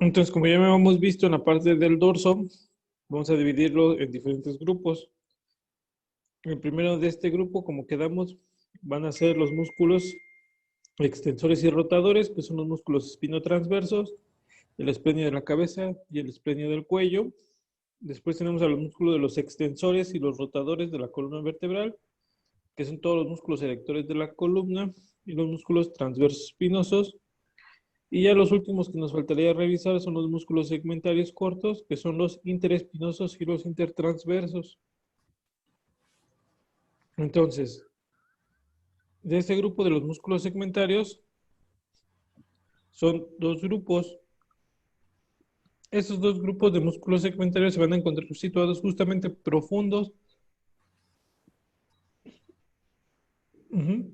Entonces, como ya hemos visto en la parte del dorso, vamos a dividirlo en diferentes grupos. El primero de este grupo, como quedamos, van a ser los músculos extensores y rotadores, que son los músculos espinotransversos, el esplenio de la cabeza y el esplenio del cuello. Después tenemos a los músculos de los extensores y los rotadores de la columna vertebral, que son todos los músculos erectores de la columna, y los músculos transversos espinosos. Y ya los últimos que nos faltaría revisar son los músculos segmentarios cortos, que son los interespinosos y los intertransversos. Entonces, de este grupo de los músculos segmentarios, son dos grupos. Estos dos grupos de músculos segmentarios se van a encontrar situados justamente profundos,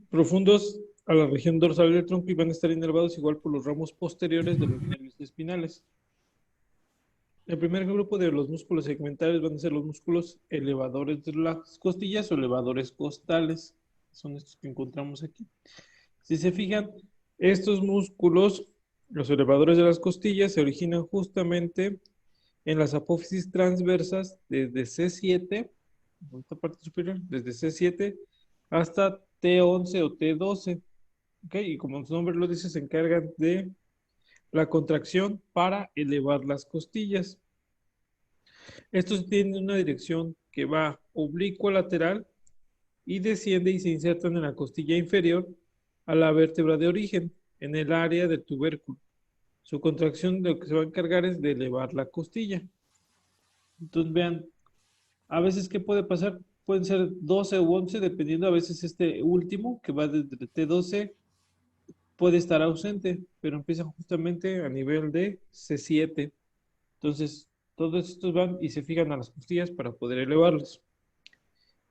profundos a la región dorsal del tronco y van a estar inervados igual por los ramos posteriores de los nervios espinales. El primer grupo de los músculos segmentarios van a ser los músculos elevadores de las costillas o elevadores costales. Son estos que encontramos aquí. Si se fijan, estos músculos, los elevadores de las costillas, se originan justamente en las apófisis transversas desde C7, en esta parte superior, desde C7 hasta T11 o T12. ¿Okay? Y como su nombre lo dice, se encargan de la contracción para elevar las costillas. Estos tienen una dirección que va oblicua lateral y desciende y se insertan en la costilla inferior a la vértebra de origen, en el área del tubérculo. Su contracción de lo que se va a encargar es de elevar la costilla. Entonces vean, a veces ¿qué puede pasar? Pueden ser 12 u 11, dependiendo a veces este último, que va desde T12, puede estar ausente, pero empieza justamente a nivel de C7. Entonces, todos estos van y se fijan a las costillas para poder elevarlos.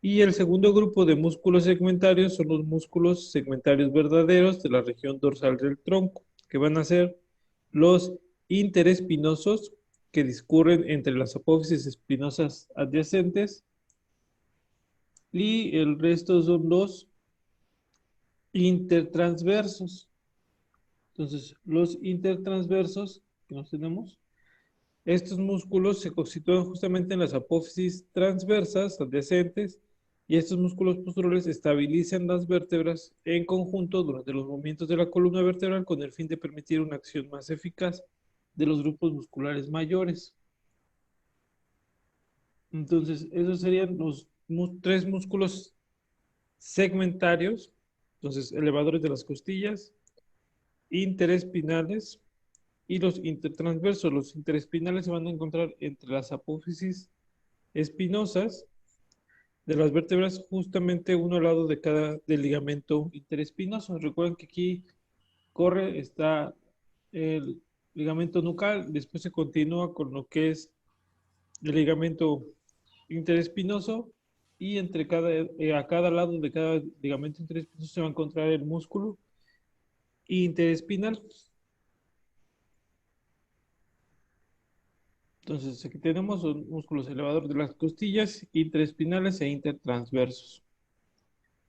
Y el segundo grupo de músculos segmentarios son los músculos segmentarios verdaderos de la región dorsal del tronco, que van a ser los interespinosos que discurren entre las apófisis espinosas adyacentes y el resto son los intertransversos. Entonces, los intertransversos que nos tenemos, estos músculos se constituyen justamente en las apófisis transversas adyacentes y estos músculos posturales estabilizan las vértebras en conjunto durante los movimientos de la columna vertebral con el fin de permitir una acción más eficaz de los grupos musculares mayores. Entonces, esos serían los tres músculos segmentarios, entonces elevadores de las costillas, interespinales y los intertransversos. Los interespinales se van a encontrar entre las apófisis espinosas de las vértebras, justamente uno al lado de cada del ligamento interespinoso. Recuerden que aquí está el ligamento nucal, después se continúa con lo que es el ligamento interespinoso y a cada lado de cada ligamento interespinoso se va a encontrar el músculo interespinal. Entonces, aquí tenemos los músculos elevadores de las costillas, interespinales e intertransversos.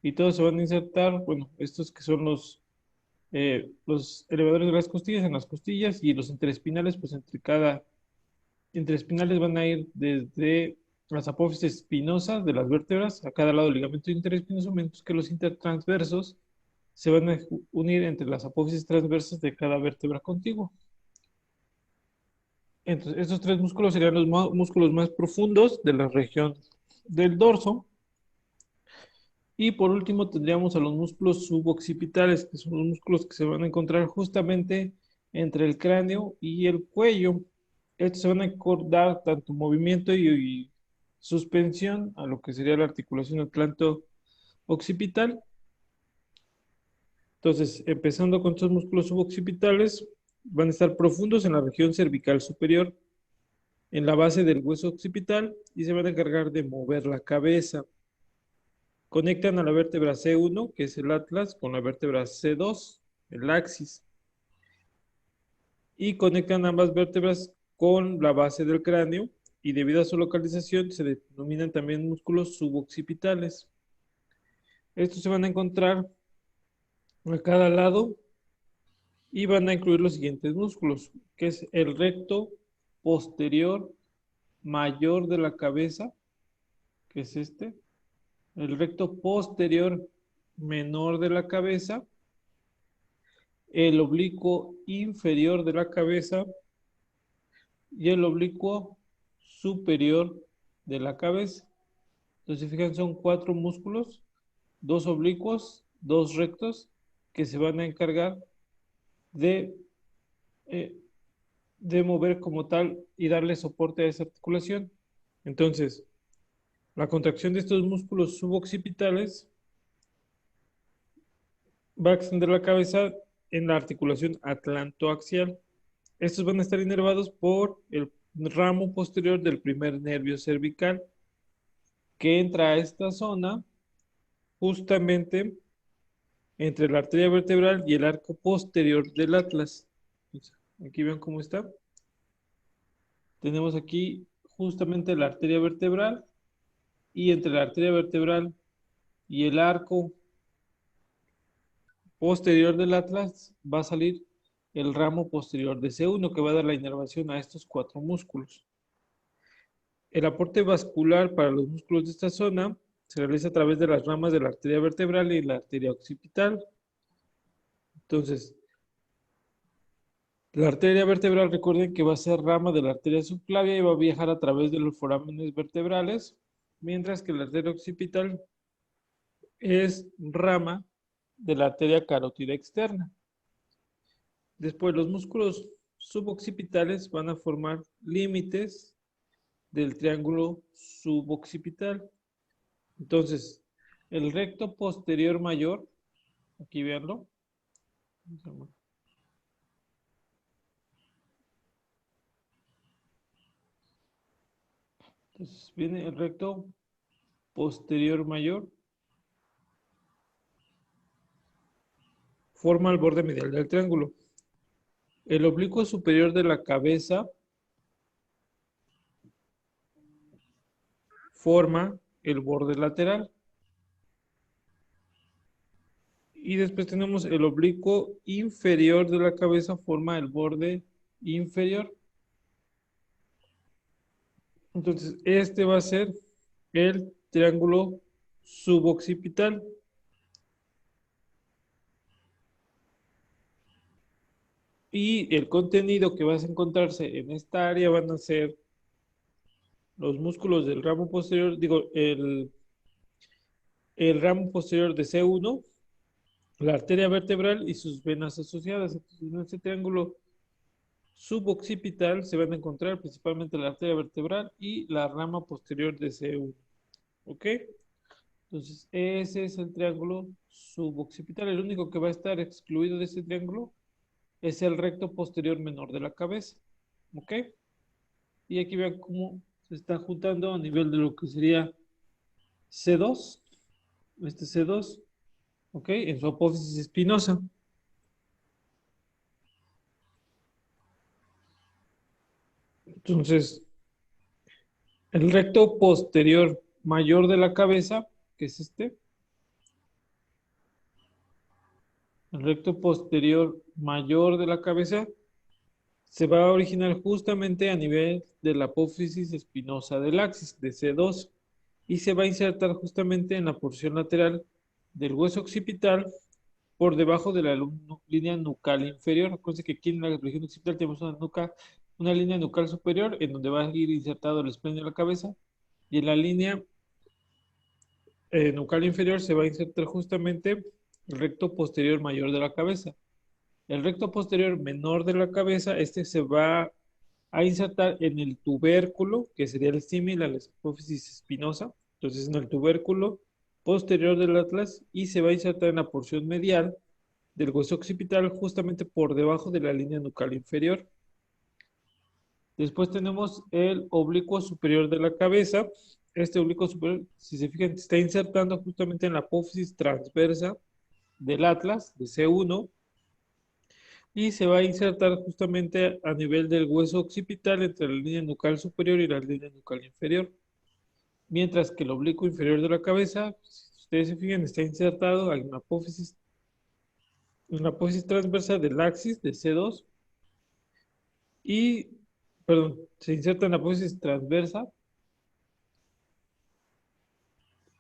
Y todos se van a insertar, bueno, estos que son los elevadores de las costillas en las costillas y los interespinales, pues interespinales van a ir desde las apófisis espinosas de las vértebras a cada lado del ligamento interespinoso, mientras que los intertransversos se van a unir entre las apófisis transversas de cada vértebra contigua. Entonces, estos tres músculos serían los músculos más profundos de la región del dorso. Y por último tendríamos a los músculos suboccipitales, que son los músculos que se van a encontrar justamente entre el cráneo y el cuello. Estos se van a acordar tanto movimiento y suspensión a lo que sería la articulación atlanto-occipital. Entonces, empezando con estos músculos suboccipitales, van a estar profundos en la región cervical superior, en la base del hueso occipital, y se van a encargar de mover la cabeza. Conectan a la vértebra C1, que es el atlas, con la vértebra C2, el axis. Y conectan ambas vértebras con la base del cráneo y debido a su localización se denominan también músculos suboccipitales. Estos se van a encontrar a cada lado y van a incluir los siguientes músculos, que es el recto posterior mayor de la cabeza, que es este, el recto posterior menor de la cabeza, el oblicuo inferior de la cabeza y el oblicuo superior de la cabeza. Entonces, fíjense, son 4 músculos, 2 oblicuos, 2 rectos, que se van a encargar de, eh, de mover como tal y darle soporte a esa articulación. Entonces, la contracción de estos músculos suboccipitales va a extender la cabeza en la articulación atlantoaxial. Estos van a estar inervados por el ramo posterior del primer nervio cervical, que entra a esta zona justamente entre la arteria vertebral y el arco posterior del atlas. Aquí ven cómo está. Tenemos aquí justamente la arteria vertebral y entre la arteria vertebral y el arco posterior del atlas va a salir el ramo posterior de C1 que va a dar la inervación a estos 4 músculos. El aporte vascular para los músculos de esta zona se realiza a través de las ramas de la arteria vertebral y la arteria occipital. Entonces, la arteria vertebral, recuerden que va a ser rama de la arteria subclavia y va a viajar a través de los forámenes vertebrales, mientras que la arteria occipital es rama de la arteria carótida externa. Después, los músculos suboccipitales van a formar límites del triángulo suboccipital. Entonces, el recto posterior mayor, aquí veanlo. Entonces, viene el recto posterior mayor, forma el borde medial del triángulo. El oblicuo superior de la cabeza forma el borde lateral. Y después tenemos el oblicuo inferior de la cabeza forma el borde inferior. Entonces, este va a ser el triángulo suboccipital. Y el contenido que vas a encontrarse en esta área van a ser los músculos del ramo posterior, digo, el ramo posterior de C1, la arteria vertebral y sus venas asociadas. Entonces, en este triángulo suboccipital se van a encontrar principalmente la arteria vertebral y la rama posterior de C1. ¿Ok? Entonces, ese es el triángulo suboccipital. El único que va a estar excluido de ese triángulo es el recto posterior menor de la cabeza. ¿Ok? Y aquí vean cómo se están juntando a nivel de lo que sería C2, este C2, ¿ok? En su apófisis espinosa. Entonces, el recto posterior mayor de la cabeza, que es este, el recto posterior mayor de la cabeza, se va a originar justamente a nivel de la apófisis espinosa del axis, de C2, y se va a insertar justamente en la porción lateral del hueso occipital por debajo de la línea nucal inferior. Acuérdense que aquí en la región occipital tenemos una línea nucal superior en donde va a ir insertado el esplenio de la cabeza y en la línea nucal inferior se va a insertar justamente el recto posterior mayor de la cabeza. El recto posterior menor de la cabeza, este se va a insertar en el tubérculo, que sería el símil a la apófisis espinosa. Entonces, en el tubérculo posterior del atlas y se va a insertar en la porción medial del hueso occipital justamente por debajo de la línea nucal inferior. Después tenemos el oblicuo superior de la cabeza. Este oblicuo superior, si se fijan, está insertando justamente en la apófisis transversa del atlas, de C1, y se va a insertar justamente a nivel del hueso occipital entre la línea nucal superior y la línea nucal inferior. Mientras que el oblicuo inferior de la cabeza, si ustedes se fijan, está insertado en la apófisis en la apófisis transversa del axis de C2 y, perdón, se inserta en la apófisis transversa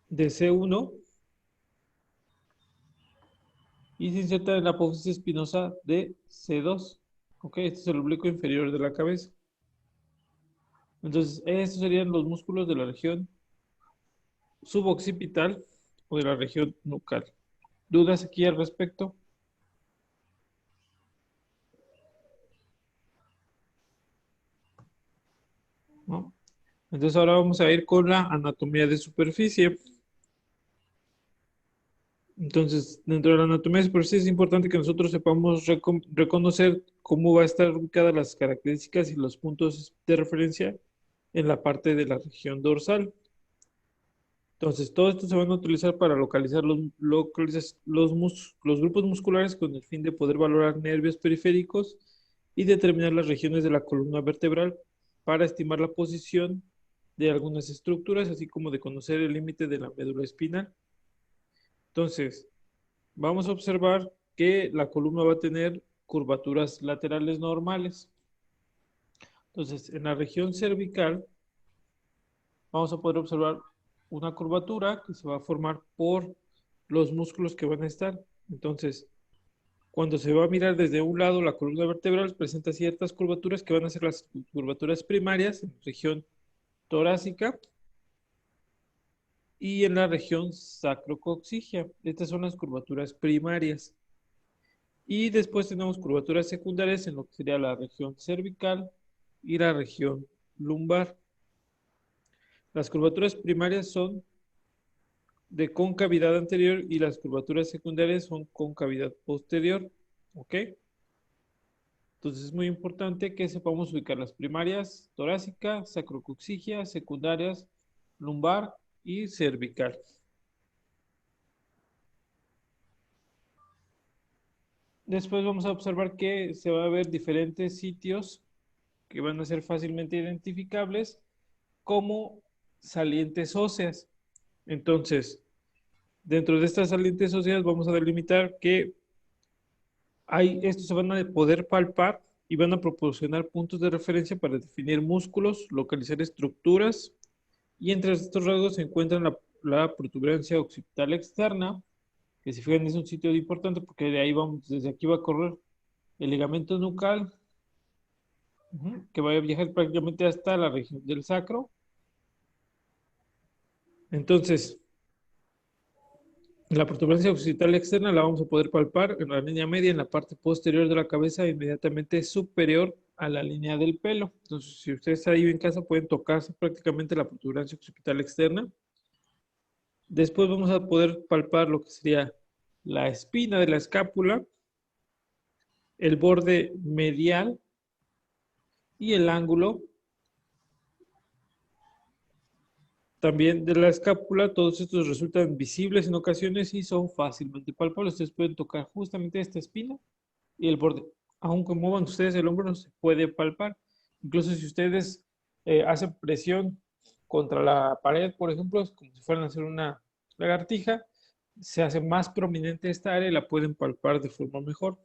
de C1 y se inserta en la apófisis espinosa de C2. Ok, este es el oblicuo inferior de la cabeza. Entonces, estos serían los músculos de la región suboccipital o de la región nucal. ¿Dudas aquí al respecto? ¿No? Entonces ahora vamos a ir con la anatomía de superficie. Entonces, dentro de la anatomía de superficie es importante que nosotros sepamos reconocer cómo va a estar ubicadas las características y los puntos de referencia en la parte de la región dorsal. Entonces, todo esto se van a utilizar para localizar los grupos musculares con el fin de poder valorar nervios periféricos y determinar las regiones de la columna vertebral para estimar la posición de algunas estructuras, así como de conocer el límite de la médula espinal. Entonces, vamos a observar que la columna va a tener curvaturas laterales normales. Entonces, en la región cervical vamos a poder observar una curvatura que se va a formar por los músculos que van a estar. Entonces, cuando se va a mirar desde un lado, la columna vertebral presenta ciertas curvaturas que van a ser las curvaturas primarias en la región torácica y en la región sacrocoxígea. Estas son las curvaturas primarias. Y después tenemos curvaturas secundarias en lo que sería la región cervical y la región lumbar. Las curvaturas primarias son de concavidad anterior y las curvaturas secundarias son concavidad posterior. ¿Ok? Entonces es muy importante que sepamos ubicar las primarias, torácica, sacrocoxígea, secundarias, lumbar y cervical. Después vamos a observar que se va a ver diferentes sitios que van a ser fácilmente identificables como salientes óseas. Entonces, dentro de estas salientes óseas vamos a delimitar que estos se van a poder palpar y van a proporcionar puntos de referencia para definir músculos, localizar estructuras y entre estos rasgos se encuentran la protuberancia occipital externa, que si fijan es un sitio importante porque de ahí vamos, desde aquí va a correr el ligamento nucal, que va a viajar prácticamente hasta la región del sacro. Entonces, la protuberancia occipital externa la vamos a poder palpar en la línea media, en la parte posterior de la cabeza, inmediatamente superior a la línea del pelo. Entonces, si ustedes ahí en casa pueden tocarse prácticamente la protuberancia occipital externa. Después vamos a poder palpar lo que sería la espina de la escápula, el borde medial y el ángulo también de la escápula. Todos estos resultan visibles en ocasiones y son fácilmente palpables. Ustedes pueden tocar justamente esta espina y el borde. Aunque muevan ustedes el hombro, no se puede palpar. Incluso si ustedes hacen presión contra la pared, por ejemplo, es como si fueran a hacer una lagartija, se hace más prominente esta área y la pueden palpar de forma mejor.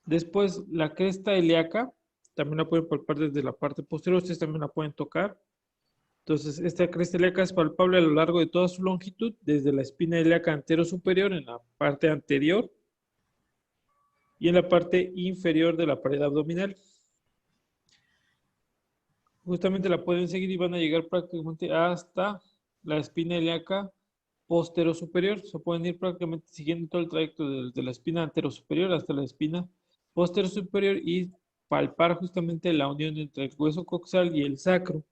Después, la cresta ilíaca, también la pueden palpar desde la parte posterior, ustedes también la pueden tocar. Entonces, esta cresta ilíaca es palpable a lo largo de toda su longitud, desde la espina ilíaca antero-superior en la parte anterior y en la parte inferior de la pared abdominal. Justamente la pueden seguir y van a llegar prácticamente hasta la espina ilíaca posterior-superior. Se pueden ir prácticamente siguiendo todo el trayecto desde la espina antero-superior hasta la espina posterior-superior y palpar justamente la unión entre el hueso coxal y el sacro.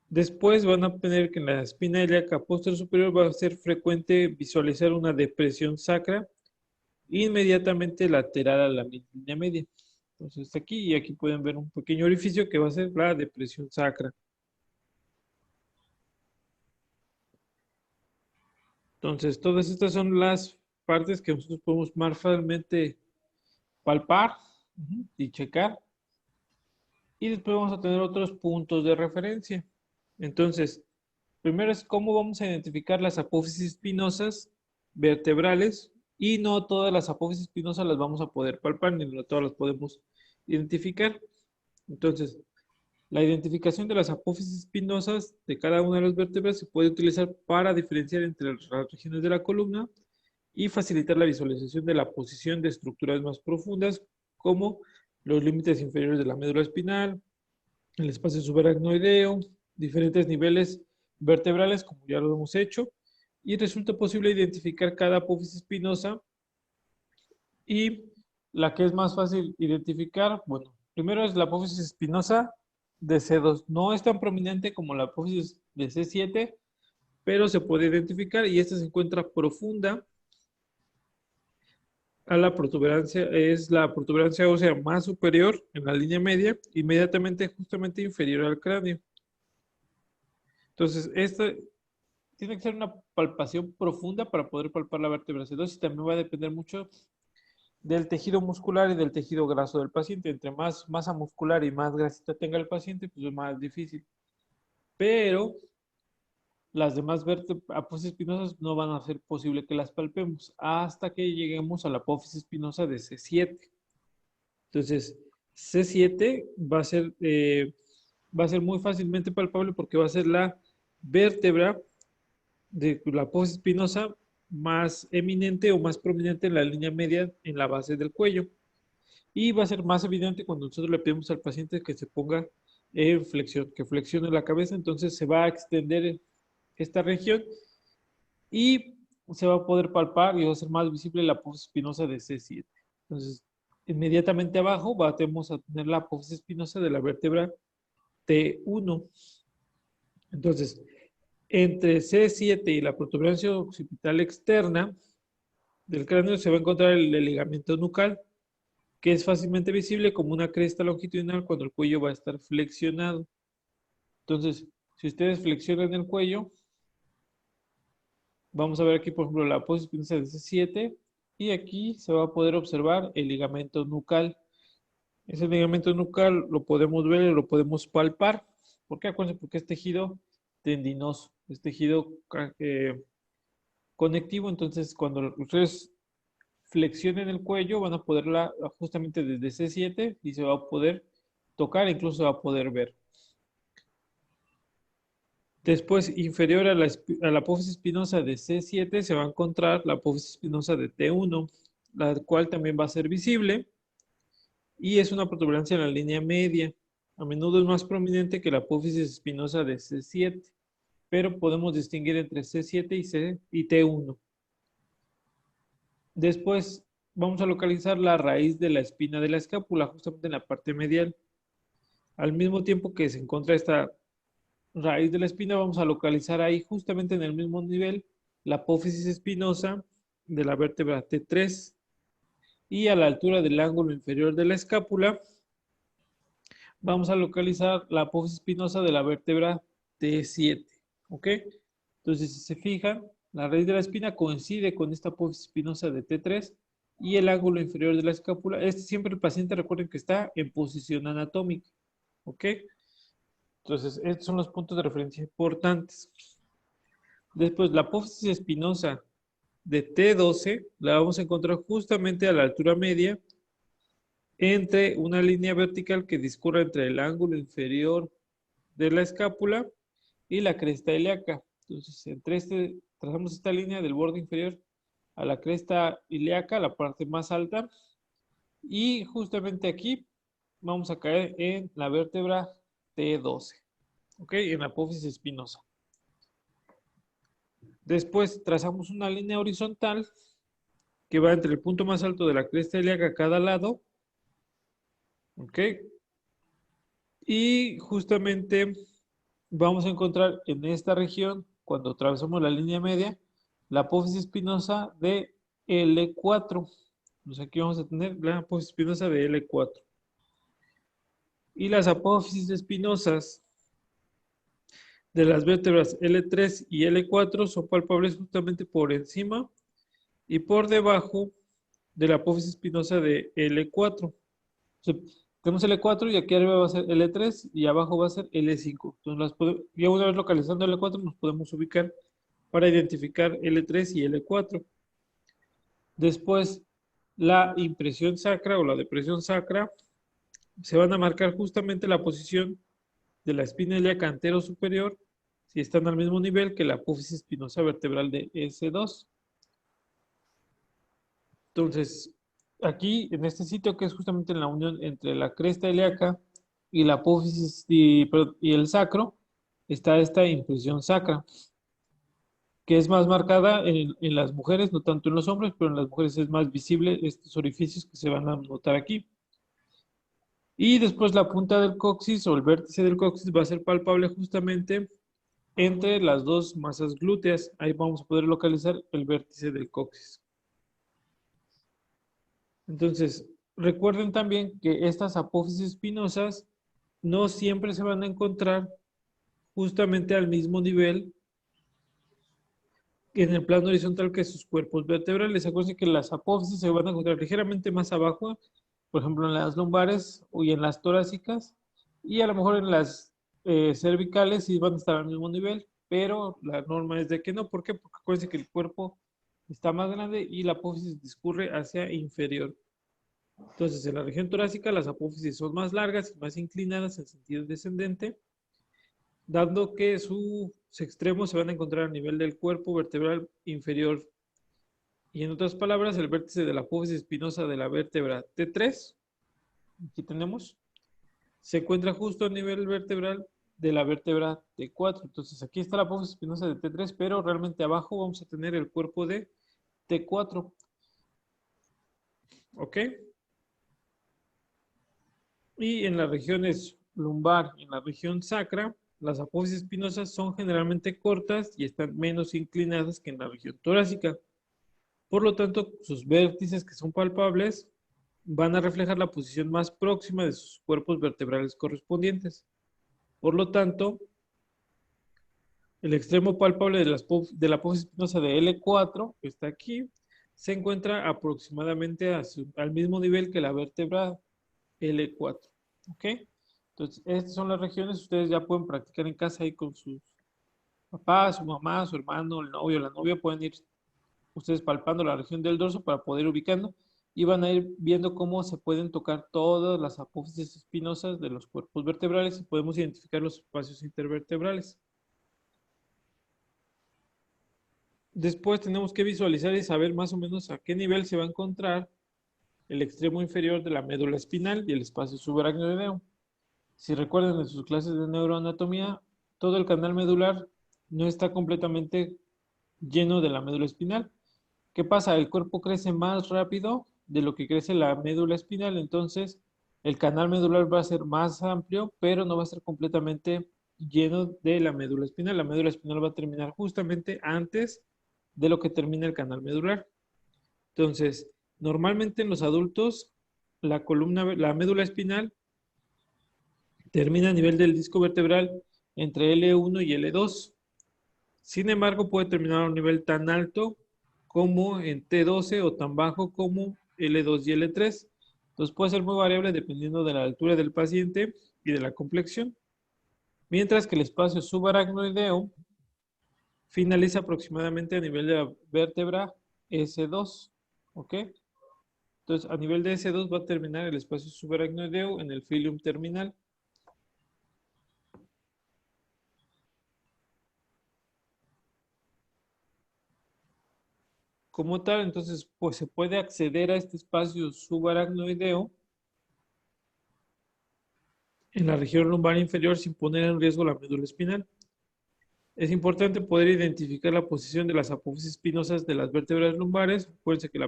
Después van a tener que en la espina ilíaca posterior-superior va a ser frecuente visualizar una depresión sacra inmediatamente lateral a la línea media. Entonces está aquí y aquí pueden ver un pequeño orificio que va a ser la depresión sacra. Entonces todas estas son las partes que nosotros podemos más fácilmente palpar y checar. Y después vamos a tener otros puntos de referencia. Entonces, primero es cómo vamos a identificar las apófisis espinosas vertebrales y no todas las apófisis espinosas las vamos a poder palpar, ni no todas las podemos identificar. Entonces, la identificación de las apófisis espinosas de cada una de las vértebras se puede utilizar para diferenciar entre las regiones de la columna y facilitar la visualización de la posición de estructuras más profundas, como los límites inferiores de la médula espinal, el espacio subaracnoideo, diferentes niveles vertebrales, como ya lo hemos hecho, y resulta posible identificar cada apófisis espinosa. Y la que es más fácil identificar, bueno, primero es la apófisis espinosa de C2. No es tan prominente como la apófisis de C7, pero se puede identificar y esta se encuentra profunda a la protuberancia, es la protuberancia ósea más superior en la línea media, inmediatamente justamente inferior al cráneo. Entonces, esta tiene que ser una palpación profunda para poder palpar la vértebra C2 y también va a depender mucho del tejido muscular y del tejido graso del paciente. Entre más masa muscular y más grasita tenga el paciente, pues es más difícil. Pero las demás apófisis espinosas no van a ser posible que las palpemos hasta que lleguemos a la apófisis espinosa de C7. Entonces, C7 va a ser muy fácilmente palpable porque va a ser la vértebra de la apófisis espinosa más eminente o más prominente en la línea media en la base del cuello. Y va a ser más evidente cuando nosotros le pedimos al paciente que se ponga en flexión, que flexione la cabeza, entonces se va a extender esta región y se va a poder palpar y va a ser más visible la apófisis espinosa de C7. Entonces, inmediatamente abajo vamos a tener la apófisis espinosa de la vértebra T1. Entonces, entre C7 y la protuberancia occipital externa del cráneo se va a encontrar el ligamento nucal, que es fácilmente visible como una cresta longitudinal cuando el cuello va a estar flexionado. Entonces, si ustedes flexionan el cuello, vamos a ver aquí, por ejemplo, la apófisis espinosa de C7 y aquí se va a poder observar el ligamento nucal. Ese ligamento nucal lo podemos ver y lo podemos palpar. ¿Por qué? Acuérdense, porque es tejido tendinoso, es tejido conectivo. Entonces, cuando ustedes flexionen el cuello, van a poderla justamente desde C7 y se va a poder tocar, incluso se va a poder ver. Después, inferior a la apófisis espinosa de C7, se va a encontrar la apófisis espinosa de T1, la cual también va a ser visible y es una protuberancia en la línea media. A menudo es más prominente que la apófisis espinosa de C7, pero podemos distinguir entre C7 y T1. Después vamos a localizar la raíz de la espina de la escápula, justamente en la parte medial. Al mismo tiempo que se encuentra esta raíz de la espina, vamos a localizar ahí, justamente en el mismo nivel, la apófisis espinosa de la vértebra T3. Y a la altura del ángulo inferior de la escápula, vamos a localizar la apófisis espinosa de la vértebra T7. ¿Ok? Entonces, si se fijan, la raíz de la espina coincide con esta apófisis espinosa de T3 y el ángulo inferior de la escápula. Siempre el paciente, recuerden que está en posición anatómica. ¿Ok? Entonces, estos son los puntos de referencia importantes. Después, la apófisis espinosa de T12 la vamos a encontrar justamente a la altura media entre una línea vertical que discurre entre el ángulo inferior de la escápula y la cresta ilíaca. Entonces, trazamos esta línea del borde inferior a la cresta ilíaca, la parte más alta, y justamente aquí vamos a caer en la vértebra T12, ¿ok? En la apófisis espinosa. Después trazamos una línea horizontal que va entre el punto más alto de la cresta ilíaca a cada lado, ¿ok? Y justamente vamos a encontrar en esta región, cuando atravesamos la línea media, la apófisis espinosa de L4. Entonces aquí vamos a tener la apófisis espinosa de L4. Y las apófisis espinosas de las vértebras L3 y L4 son palpables justamente por encima y por debajo de la apófisis espinosa de L4. O sea, tenemos L4 y aquí arriba va a ser L3 y abajo va a ser L5. Entonces, ya una vez localizando L4 nos podemos ubicar para identificar L3 y L4. Después, la impresión sacra o la depresión sacra se van a marcar justamente la posición de la espina ilíaca antero superior si están al mismo nivel que la apófisis espinosa vertebral de S2. Entonces, aquí en este sitio que es justamente en la unión entre la cresta ilíaca y la apófisis y el sacro, está esta impresión sacra, que es más marcada en las mujeres, no tanto en los hombres, pero en las mujeres es más visible estos orificios que se van a notar aquí. Y después la punta del coxis o el vértice del coxis va a ser palpable justamente entre las dos masas glúteas. Ahí vamos a poder localizar el vértice del coxis. Entonces, recuerden también que estas apófisis espinosas no siempre se van a encontrar justamente al mismo nivel en el plano horizontal que sus cuerpos vertebrales. Acuérdense que las apófisis se van a encontrar ligeramente más abajo, por ejemplo en las lumbares y en las torácicas, y a lo mejor en las cervicales sí van a estar al mismo nivel, pero la norma es de que no. ¿Por qué? Porque acuérdense que el cuerpo está más grande y la apófisis discurre hacia inferior. Entonces, en la región torácica las apófisis son más largas y más inclinadas en sentido descendente, dando que sus extremos se van a encontrar a nivel del cuerpo vertebral inferior. Y en otras palabras, el vértice de la apófisis espinosa de la vértebra T3, aquí tenemos, se encuentra justo a nivel vertebral de la vértebra T4. Entonces, aquí está la apófisis espinosa de T3, pero realmente abajo vamos a tener el cuerpo de T4. ¿Ok? Y en las regiones lumbar y en la región sacra, las apófisis espinosas son generalmente cortas y están menos inclinadas que en la región torácica. Por lo tanto, sus vértices que son palpables van a reflejar la posición más próxima de sus cuerpos vertebrales correspondientes. Por lo tanto, el extremo palpable de la apófisis espinosa de L4, que está aquí, se encuentra aproximadamente al mismo nivel que la vértebra L4. ¿Ok? Entonces, estas son las regiones. Ustedes ya pueden practicar en casa ahí con sus papás, su mamá, su hermano, el novio, la novia. Pueden ir ustedes palpando la región del dorso para poder ir ubicando y van a ir viendo cómo se pueden tocar todas las apófisis espinosas de los cuerpos vertebrales y podemos identificar los espacios intervertebrales. Después tenemos que visualizar y saber más o menos a qué nivel se va a encontrar el extremo inferior de la médula espinal y el espacio subaracnoideo. Si recuerdan en sus clases de neuroanatomía, todo el canal medular no está completamente lleno de la médula espinal. ¿Qué pasa? El cuerpo crece más rápido de lo que crece la médula espinal, entonces el canal medular va a ser más amplio, pero no va a ser completamente lleno de la médula espinal. La médula espinal va a terminar justamente antes de lo que termina el canal medular. Entonces, normalmente en los adultos, la médula espinal termina a nivel del disco vertebral entre L1 y L2. Sin embargo, puede terminar a un nivel tan alto como en T12 o tan bajo como L2 y L3. Entonces puede ser muy variable dependiendo de la altura del paciente y de la complexión. Mientras que el espacio subaracnoideo finaliza aproximadamente a nivel de la vértebra S2. ¿Ok? Entonces, a nivel de S2 va a terminar el espacio subaracnoideo en el filium terminal. Como tal, entonces, pues se puede acceder a este espacio subaracnoideo en la región lumbar inferior sin poner en riesgo la médula espinal. Es importante poder identificar la posición de las apófisis espinosas de las vértebras lumbares. Acuérdense que la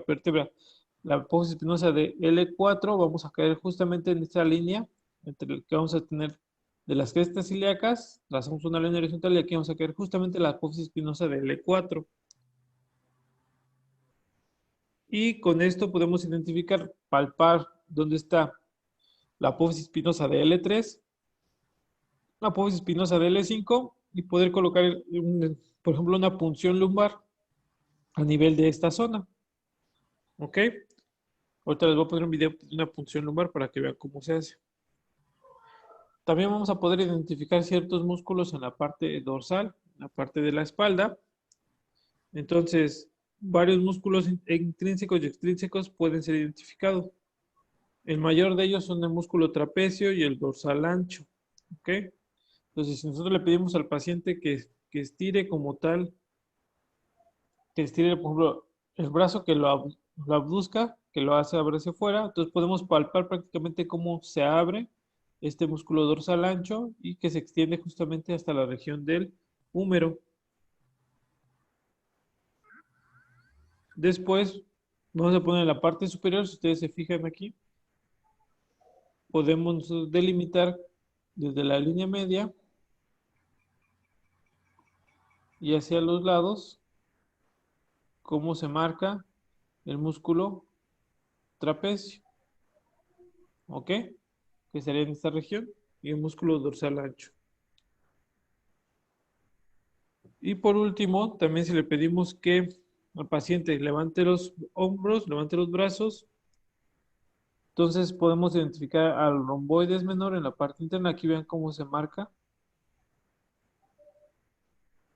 apófisis espinosa de L4, vamos a caer justamente en esta línea entre el que vamos a tener de las crestas ilíacas, trazamos una línea horizontal y aquí vamos a caer justamente la apófisis espinosa de L4. Y con esto podemos identificar, palpar dónde está la apófisis espinosa de L3, la apófisis espinosa de L5 y poder colocar, por ejemplo, una punción lumbar a nivel de esta zona. ¿Ok? Ahorita les voy a poner un video de una punción lumbar para que vean cómo se hace. También vamos a poder identificar ciertos músculos en la parte dorsal, en la parte de la espalda. Entonces, varios músculos intrínsecos y extrínsecos pueden ser identificados. El mayor de ellos son el músculo trapecio y el dorsal ancho. ¿Ok? Entonces, si nosotros le pedimos al paciente que estire como tal, que estire, por ejemplo, el brazo, que lo abduzca, que lo hace abrir hacia afuera, entonces podemos palpar prácticamente cómo se abre este músculo dorsal ancho y que se extiende justamente hasta la región del húmero. Después, vamos a poner en la parte superior, si ustedes se fijan aquí, podemos delimitar desde la línea media y hacia los lados cómo se marca el músculo trapecio, ¿ok? Que estaría en esta región, y el músculo dorsal ancho. Y por último, también si le pedimos que al paciente levante los hombros, levante los brazos, entonces podemos identificar al romboides menor en la parte interna. Aquí vean cómo se marca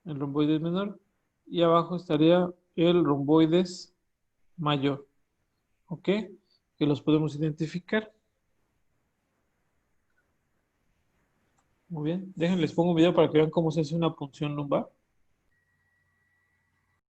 el romboides menor, y abajo estaría el romboides mayor, ¿ok? Que los podemos identificar. Muy bien, déjenles pongo un video para que vean cómo se hace una punción lumbar.